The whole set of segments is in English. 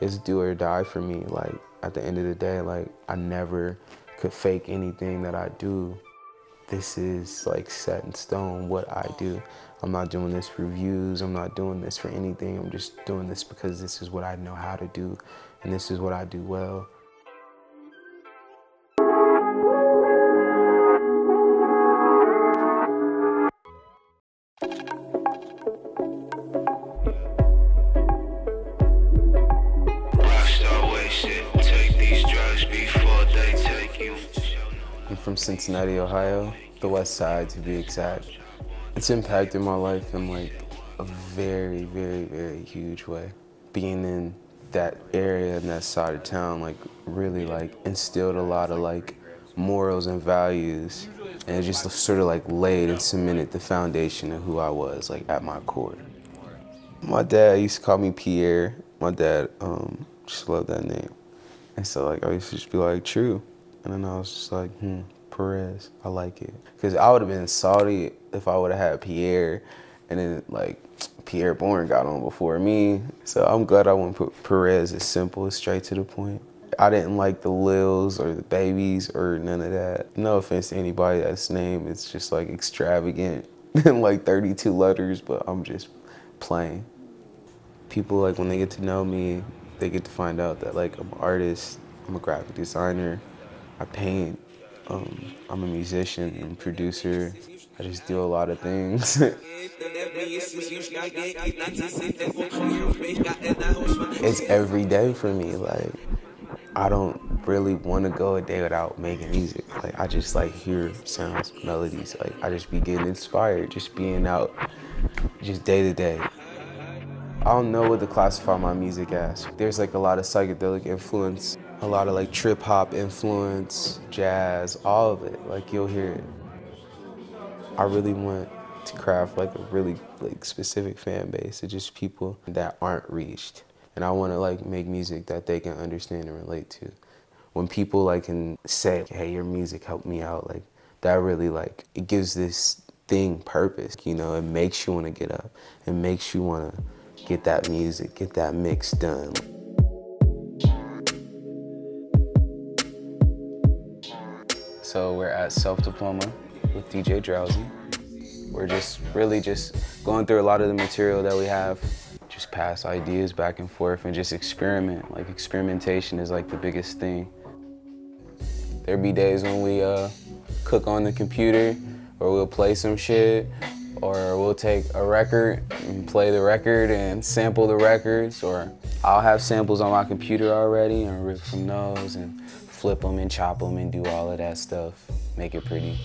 It's do or die for me. Like, at the end of the day, like, I never could fake anything that I do. This is like set in stone what I do. I'm not doing this for views. I'm not doing this for anything. I'm just doing this because this is what I know how to do, and this is what I do well. I'm from Cincinnati, Ohio, the west side to be exact. It's impacted my life in like a very, very, very huge way. Being in that area and that side of town like really like instilled a lot of like morals and values, and it just sort of like laid and cemented the foundation of who I was like at my core. My dad used to call me Pierre. My dad just loved that name. And so like I used to just be like, true. And then I was just like, pèRez, I like it. Because I would have been salty if I would have had Pierre, and then like Pierre Bourne got on before me. So I'm glad I went put pèRez. It's simple, it's straight to the point. I didn't like the Lils or the Babies or none of that. No offense to anybody that's named, it's just like extravagant and like 32 letters, but I'm just playing. People like when they get to know me, they get to find out that like I'm an artist, I'm a graphic designer, I paint, I'm a musician and producer. I just do a lot of things. It's every day for me. Like, I don't really want to go a day without making music. Like, I just like hear sounds, melodies. Like, I just be getting inspired, just being out, just day to day. I don't know what to classify my music as. There's like a lot of psychedelic influence, a lot of like trip hop influence, jazz, all of it, like you'll hear it. I really want to craft like a really like specific fan base of just people that aren't reached. And I want to like make music that they can understand and relate to. When people like can say, hey, your music helped me out, like that really like, it gives this thing purpose, you know, it makes you want to get up. It makes you want to get that music, get that mix done. So we're at Self-Diploma with DJ Drowsy. We're just really just going through a lot of the material that we have, just pass ideas back and forth and just experiment. Like experimentation is like the biggest thing. There be days when we cook on the computer, or we'll play some shit, or we'll take a record and play the record and sample the records, or I'll have samples on my computer already and rip from those and flip them and chop them and do all of that stuff, make it pretty.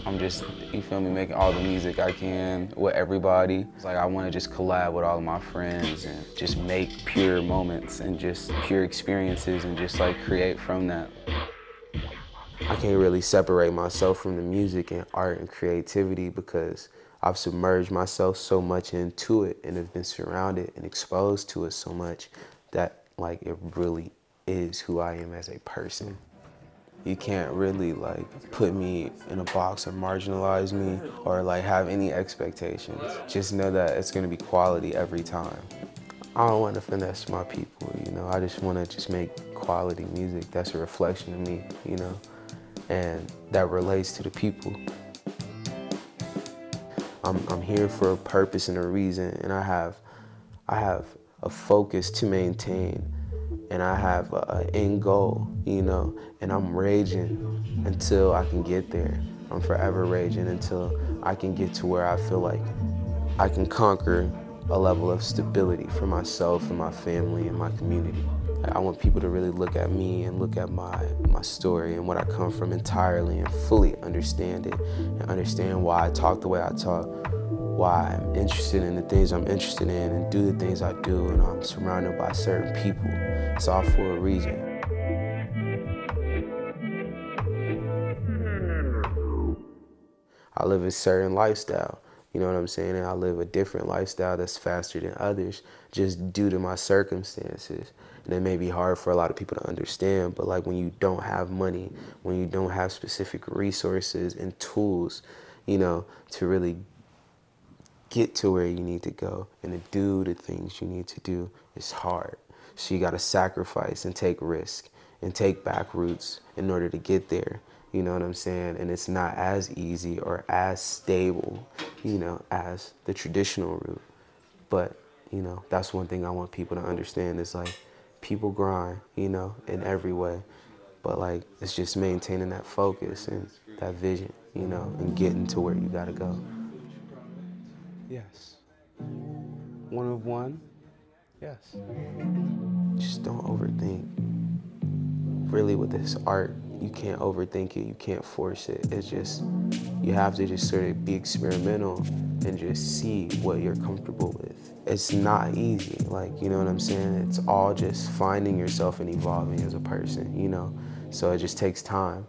I'm just, you feel me, making all the music I can with everybody. It's like I want to just collab with all of my friends and just make pure moments and just pure experiences and just like create from that. I can't really separate myself from the music and art and creativity because I've submerged myself so much into it and have been surrounded and exposed to it so much that like it really is who I am as a person. You can't really like put me in a box or marginalize me or like have any expectations. Just know that it's gonna be quality every time. I don't want to finesse my people, you know. I just want to just make quality music that's a reflection of me, you know, and that relates to the people. I'm here for a purpose and a reason, and I have a focus to maintain, and I have an end goal, you know, and I'm raging until I can get there. I'm forever raging until I can get to where I feel like I can conquer a level of stability for myself and my family and my community. I want people to really look at me and look at my story and what I come from entirely and fully understand it and understand why I talk the way I talk, why I'm interested in the things I'm interested in and do the things I do, and I'm surrounded by certain people. It's all for a reason. I live a certain lifestyle, you know what I'm saying? And I live a different lifestyle that's faster than others just due to my circumstances. And it may be hard for a lot of people to understand, but like when you don't have money, when you don't have specific resources and tools, you know, to really get to where you need to go and to do the things you need to do is hard. So you got to sacrifice and take risk and take back routes in order to get there. You know what I'm saying? And it's not as easy or as stable, you know, as the traditional route. But, you know, that's one thing I want people to understand is like people grind, you know, in every way. But like it's just maintaining that focus and that vision, you know, and getting to where you got to go. Yes. One of one? Yes. Just don't overthink. Really with this art, you can't overthink it, you can't force it. It's just, you have to just sort of be experimental and just see what you're comfortable with. It's not easy, like, you know what I'm saying? It's all just finding yourself and evolving as a person, you know? So it just takes time.